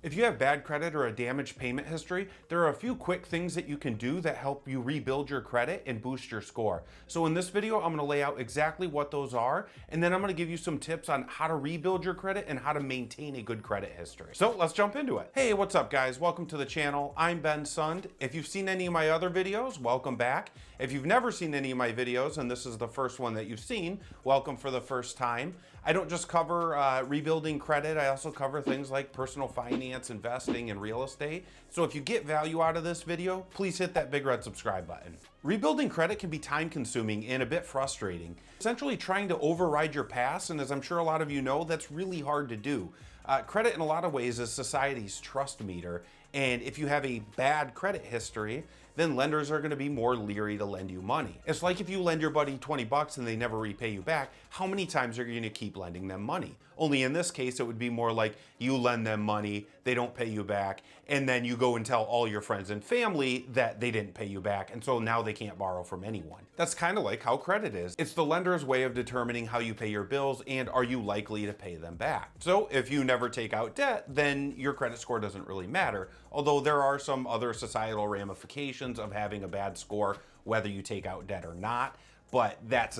If you have bad credit or a damaged payment history, there are a few quick things that you can do that help you rebuild your credit and boost your score. So in this video, I'm going to lay out exactly what those are, and then I'm going to give you some tips on how to rebuild your credit and how to maintain a good credit history. So let's jump into it. Hey, what's up guys? Welcome to the channel. I'm Ben Sund. If you've seen any of my other videos, welcome back. If you've never seen any of my videos and this is the first one that you've seen, welcome for the first time. I don't just cover rebuilding credit, I also cover things like personal finance, investing, and real estate. So if you get value out of this video, please hit that big red subscribe button. Rebuilding credit can be time consuming and a bit frustrating. Essentially trying to override your past, and as I'm sure a lot of you know, that's really hard to do. Credit in a lot of ways is society's trust meter, and if you have a bad credit history, then lenders are going to be more leery to lend you money. It's like if you lend your buddy 20 bucks and they never repay you back, how many times are you going to keep lending them money? Only in this case, it would be more like you lend them money, they don't pay you back, and then you go and tell all your friends and family that they didn't pay you back, and so now they can't borrow from anyone. That's kind of like how credit is. It's the lender's way of determining how you pay your bills and are you likely to pay them back. So if you never take out debt, then your credit score doesn't really matter, although there are some other societal ramifications of having a bad score, whether you take out debt or not. But that's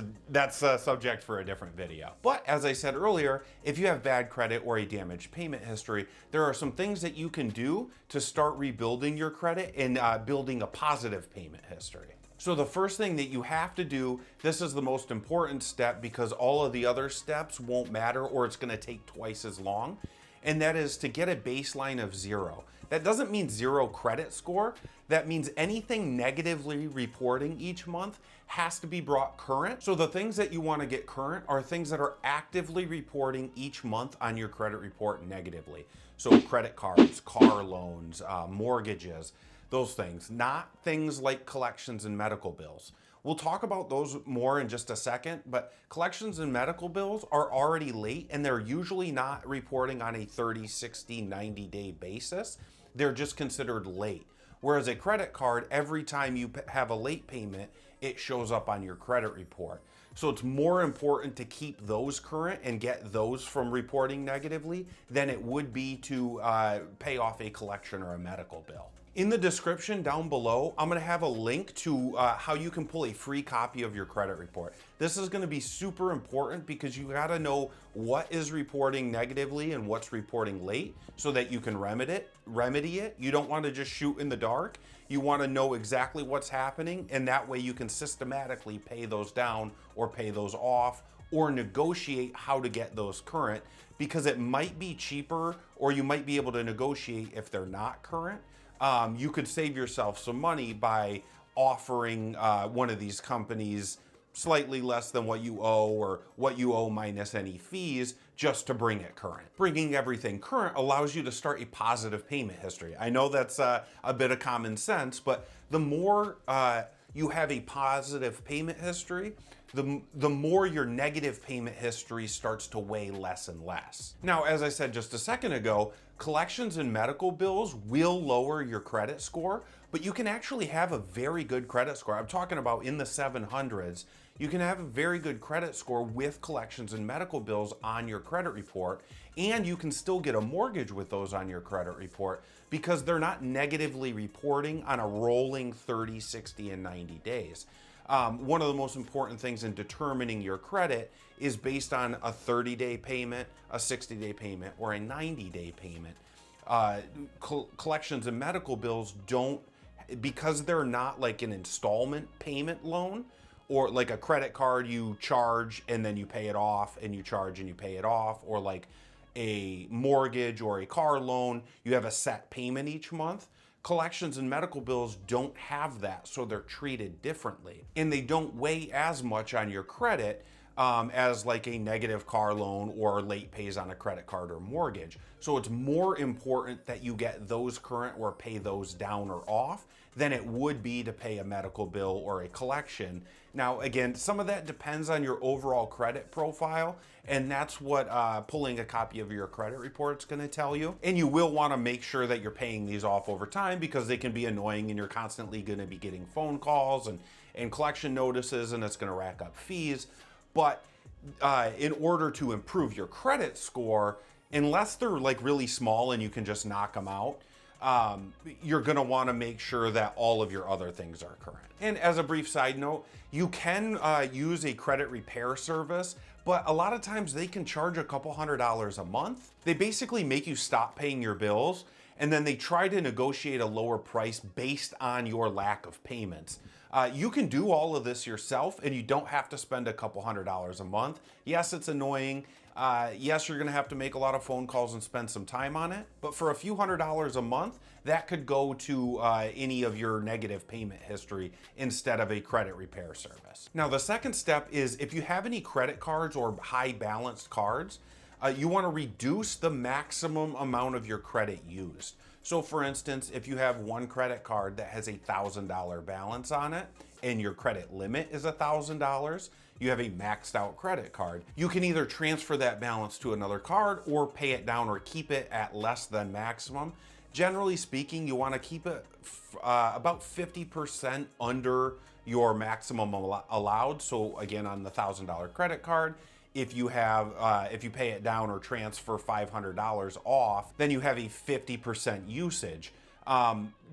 a subject for a different video. But as I said earlier, if you have bad credit or a damaged payment history, there are some things that you can do to start rebuilding your credit and building a positive payment history. So the first thing that you have to do, this is the most important step because all of the other steps won't matter or it's going to take twice as long, and that is to get a baseline of 0. That doesn't mean 0 credit score. That means anything negatively reporting each month has to be brought current. So the things that you want to get current are things that are actively reporting each month on your credit report negatively. So credit cards, car loans, mortgages, those things, not things like collections and medical bills. We'll talk about those more in just a second, but collections and medical bills are already late and they're usually not reporting on a 30, 60, 90-day basis. They're just considered late. Whereas a credit card, every time you have a late payment, it shows up on your credit report. So it's more important to keep those current and get those from reporting negatively than it would be to pay off a collection or a medical bill. In the description down below, I'm going to have a link to how you can pull a free copy of your credit report. This is going to be super important because you got to know what is reporting negatively and what's reporting late so that you can remedy it. You don't want to just shoot in the dark. You want to know exactly what's happening, and that way you can systematically pay those down or pay those off or negotiate how to get those current, because it might be cheaper or you might be able to negotiate if they're not current. You could save yourself some money by offering one of these companies slightly less than what you owe or what you owe minus any fees just to bring it current. Bringing everything current allows you to start a positive payment history. I know that's a bit of common sense, but the more you have a positive payment history, the more your negative payment history starts to weigh less and less. Now, as I said just a second ago, collections and medical bills will lower your credit score, but you can actually have a very good credit score. I'm talking about in the 700s. You can have a very good credit score with collections and medical bills on your credit report, and you can still get a mortgage with those on your credit report because they're not negatively reporting on a rolling 30, 60, and 90 days. One of the most important things in determining your credit is based on a 30-day payment, a 60-day payment, or a 90-day payment. Collections and medical bills don't, because they're not like an installment payment loan, or like a credit card you charge and then you pay it off and you charge and you pay it off, or like a mortgage or a car loan, you have a set payment each month. Collections and medical bills don't have that, so they're treated differently. And they don't weigh as much on your credit as like a negative car loan or late pays on a credit card or mortgage. So it's more important that you get those current or pay those down or off than it would be to pay a medical bill or a collection. Now, again, some of that depends on your overall credit profile, and that's what pulling a copy of your credit report is going to tell you. And you will want to make sure that you're paying these off over time because they can be annoying and you're constantly going to be getting phone calls and collection notices, and it's going to rack up fees. But in order to improve your credit score, unless they're like really small and you can just knock them out, you're going to want to make sure that all of your other things are current. And as a brief side note, you can use a credit repair service, but a lot of times they can charge a couple $100s a month. They basically make you stop paying your bills, and then they try to negotiate a lower price based on your lack of payments. You can do all of this yourself, and you don't have to spend a couple $100s a month. Yes, it's annoying. Yes, you're gonna have to make a lot of phone calls and spend some time on it, but for a few $100s a month, that could go to any of your negative payment history instead of a credit repair service. Now, the second step is if you have any credit cards or high balanced cards, you wanna reduce the maximum amount of your credit used. So for instance, if you have one credit card that has a $1,000 balance on it and your credit limit is $1,000, you have a maxed out credit card. You can either transfer that balance to another card or pay it down or keep it at less than maximum. Generally speaking, you want to keep it about 50% under your maximum allowed. So again, on the $1,000 credit card, if you pay it down or transfer $500 off, then you have a 50% usage.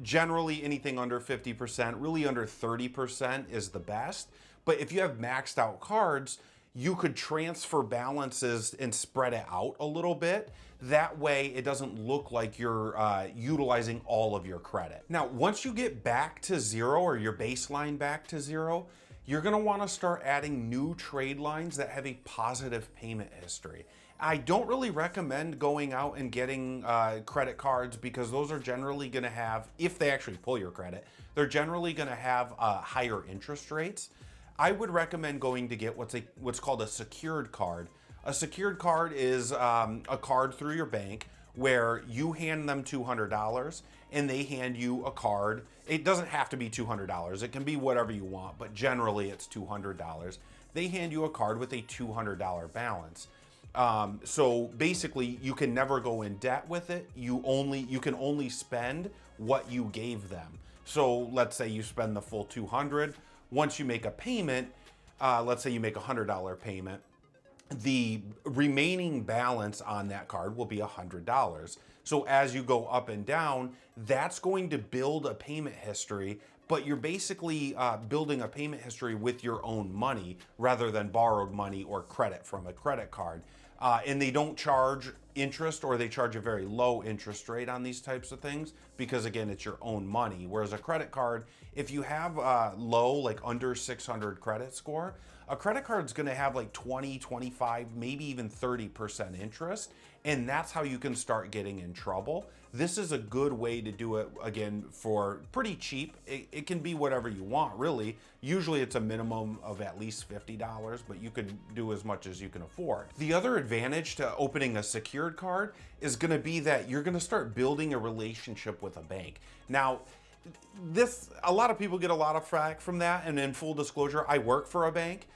Generally anything under 50%, really under 30% is the best. But if you have maxed out cards, you could transfer balances and spread it out a little bit. That way it doesn't look like you're utilizing all of your credit. Now, once you get back to zero or your baseline back to zero, you're gonna wanna start adding new trade lines that have a positive payment history. I don't really recommend going out and getting credit cards because those are generally gonna have, if they actually pull your credit, they're generally gonna have higher interest rates. I would recommend going to get what's called a secured card. A secured card is a card through your bank where you hand them $200 and they hand you a card. It doesn't have to be $200. It can be whatever you want, but generally it's $200. They hand you a card with a $200 balance. So basically you can never go in debt with it. You can only spend what you gave them. So let's say you spend the full $200. Once you make a payment, let's say you make a $100 payment, the remaining balance on that card will be $100. So as you go up and down, that's going to build a payment history, but you're basically building a payment history with your own money rather than borrowed money or credit from a credit card. And they don't charge interest, or they charge a very low interest rate on these types of things because again, it's your own money. Whereas a credit card, if you have low, like under 600 credit score, a credit card is gonna have like 20, 25, maybe even 30% interest. And that's how you can start getting in trouble. This is a good way to do it, again, for pretty cheap. It can be whatever you want, really. Usually it's a minimum of at least $50, but you could do as much as you can afford. The other advantage to opening a secured card is gonna be that you're gonna start building a relationship with a bank. Now, a lot of people get a lot of flack from that, and in full disclosure, I work for a bank.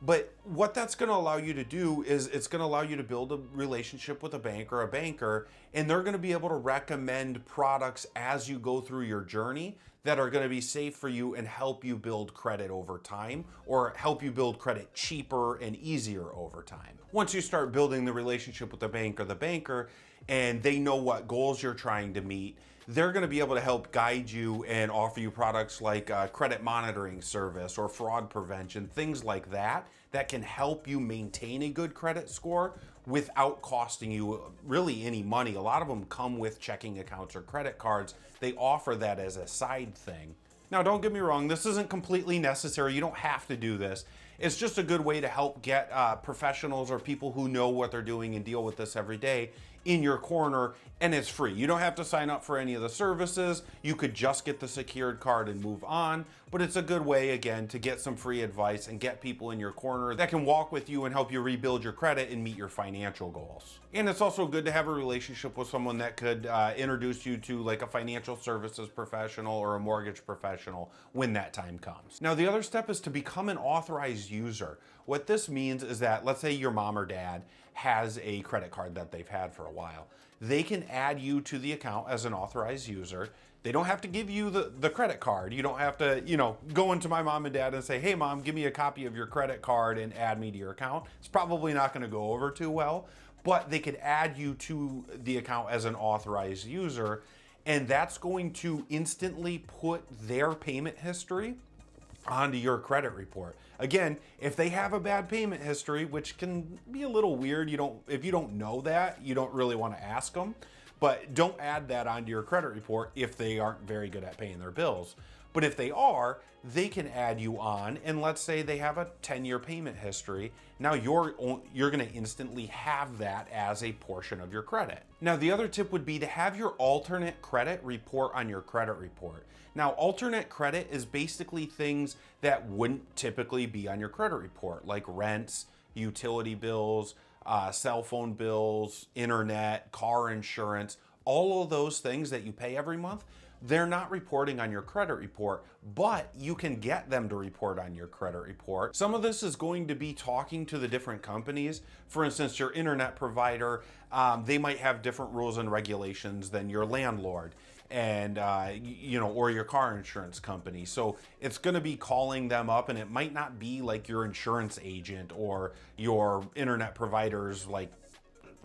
But what that's going to allow you to do is it's going to allow you to build a relationship with a bank or a banker, and they're going to be able to recommend products as you go through your journey that are going to be safe for you and help you build credit over time, or help you build credit cheaper and easier over time. Once you start building the relationship with the bank or the banker, and they know what goals you're trying to meet, they're going to be able to help guide you and offer you products like credit monitoring service or fraud prevention, things like that, that can help you maintain a good credit score without costing you really any money. A lot of them come with checking accounts or credit cards. They offer that as a side thing. Now, don't get me wrong, this isn't completely necessary. You don't have to do this. It's just a good way to help get professionals or people who know what they're doing and deal with this every day in your corner, and it's free. You don't have to sign up for any of the services. You could just get the secured card and move on, but it's a good way, again, to get some free advice and get people in your corner that can walk with you and help you rebuild your credit and meet your financial goals. And it's also good to have a relationship with someone that could introduce you to like a financial services professional or a mortgage professional when that time comes. Now, the other step is to become an authorized user. What this means is that, let's say your mom or dad has a credit card that they've had for a while. They can add you to the account as an authorized user. They don't have to give you the credit card. You don't have to, go into my mom and dad and say, hey mom, give me a copy of your credit card and add me to your account. It's probably not gonna go over too well. but they could add you to the account as an authorized user, and that's going to instantly put their payment history onto your credit report. Again, if they have a bad payment history, which can be a little weird, if you don't know that, you don't really want to ask them, but don't add that onto your credit report if they aren't very good at paying their bills. But if they are, they can add you on, and let's say they have a 10-year payment history. Now you're going to instantly have that as a portion of your credit. Now the other tip would be to have your alternate credit report on your credit report. Now alternate credit is basically things that wouldn't typically be on your credit report, like rents, utility bills, cell phone bills, internet, car insurance, all of those things that you pay every month. They're not reporting on your credit report, but you can get them to report on your credit report. Some of this is going to be talking to the different companies. For instance, your internet provider, they might have different rules and regulations than your landlord, and or your car insurance company. So it's going to be calling them up, and it might not be like your insurance agent or your internet provider's like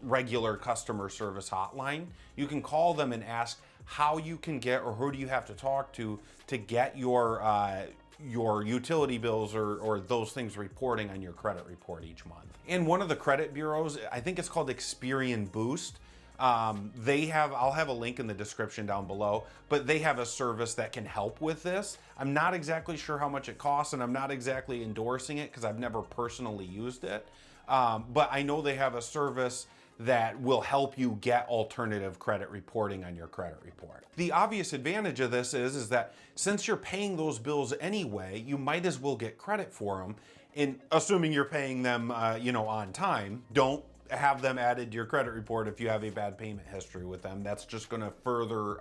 regular customer service hotline. You can call them and ask how you can get, or who do you have to talk to get your utility bills or those things reporting on your credit report each month. And one of the credit bureaus, I think it's called Experian Boost. I'll have a link in the description down below, but they have a service that can help with this. I'm not exactly sure how much it costs, and I'm not exactly endorsing it because I've never personally used it. But I know they have a service that will help you get alternative credit reporting on your credit report. The obvious advantage of this is that since you're paying those bills anyway, you might as well get credit for them. And assuming you're paying them, on time, don't have them added to your credit report if you have a bad payment history with them. That's just going to further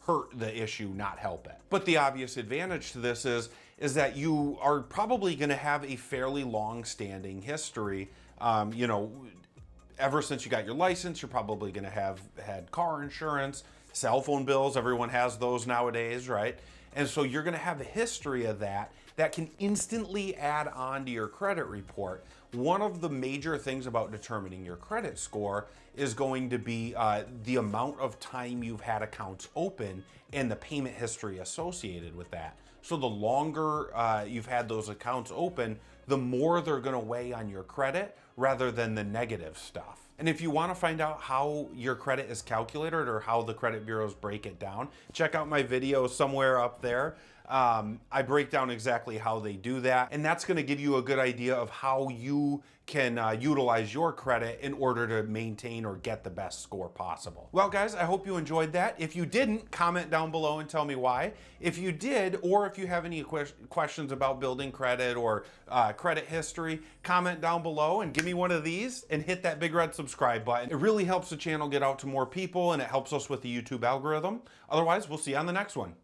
hurt the issue, not help it. But the obvious advantage to this is that you are probably going to have a fairly long-standing history. Ever since you got your license, you're probably going to have had car insurance, cell phone bills. Everyone has those nowadays, right? And so you're going to have a history of that can instantly add on to your credit report. One of the major things about determining your credit score is going to be the amount of time you've had accounts open and the payment history associated with that. So the longer you've had those accounts open, the more they're going to weigh on your credit rather than the negative stuff. And if you want to find out how your credit is calculated or how the credit bureaus break it down, check out my video somewhere up there. I break down exactly how they do that, and that's going to give you a good idea of how you can utilize your credit in order to maintain or get the best score possible. Well, guys, I hope you enjoyed that. If you didn't, comment down below and tell me why. If you did, or if you have any questions about building credit or credit history, comment down below and give me one of these and hit that big red subscribe button. It really helps the channel get out to more people, and it helps us with the YouTube algorithm. Otherwise, we'll see you on the next one.